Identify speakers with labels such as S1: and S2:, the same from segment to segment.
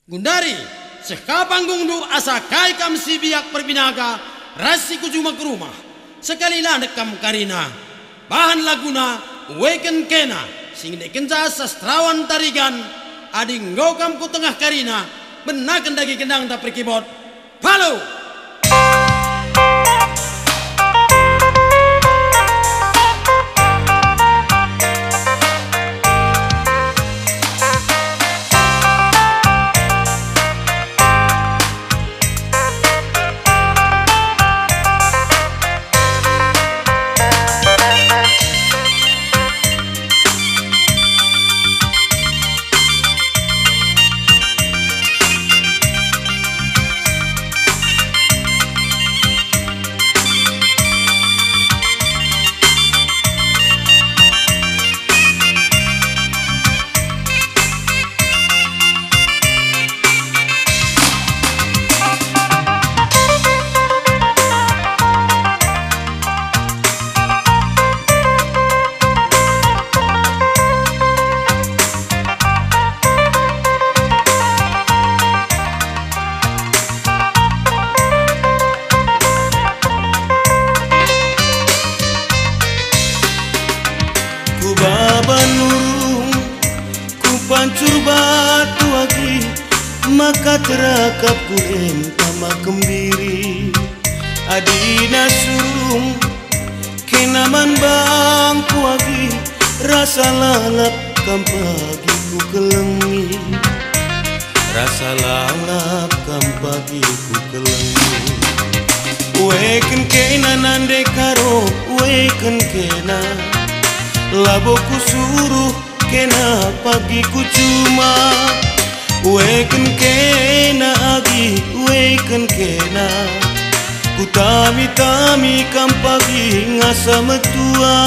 S1: Gundari, sekapanggung du asa kai kam si biak perbinaga, rasi kujuma ke rumah. Sekali lah nekam karina, bahan laguna, weken kena, sing dekenja sastrawan tarigan, adi ngokam ku tengah karina, benakan dagi kendang tak perkibot. Follow! Pancur batu lagi, maka terakap ku entama kembiri. Adina surung, kenaman bangku lagi, rasa lalap kam pagi ku kelengi. Rasa lalap kam pagi ku kelengi. Weken kena nande karo, weken kena labo ku suruh kena pagi ku cuma weken kena agi weken kena ku tami kam pagi ngasa metua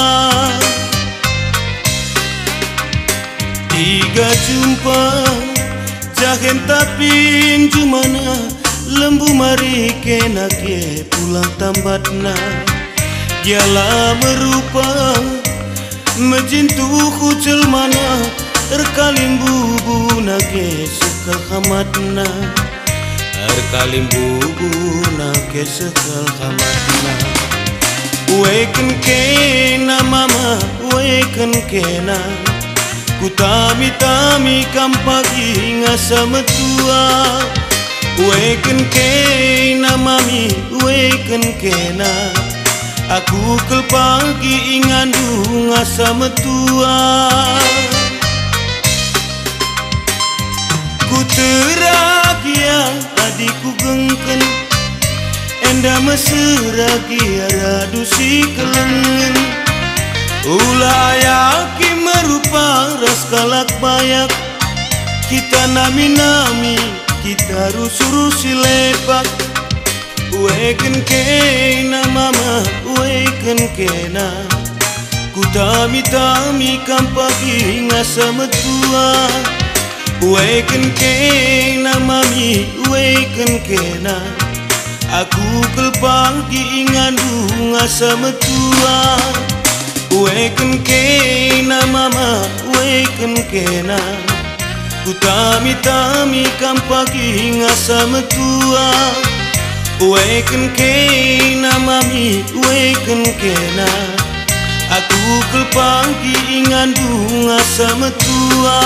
S1: tiga jumpa jahen tapin jumana lembu mari kena ke pulang tambatna dialah merupa Mejintu kucel mana terkalim bubu nake sekal hamatna terkalim bubu nake sekal hamatna weken kena mama weken kena ku tami kam pagi ngasa metua weken kena mami weken kena aku kel pagi ingandu ngasa metua ku teragia adiku gengken enda meseragia radu si kelengen ulah yaki merupa ras kalak bayak kita nami kita rusurusi lepak weken kena mama weken kena ku tami kam pagi ngasa metua weken kena mami weken kena aku kel pagi ingandu ngasa metua weken kena mama weken kena ku tami kam pagi ngasa metua weken kena mami weken kena aku kel pagi ingandu ngasa metua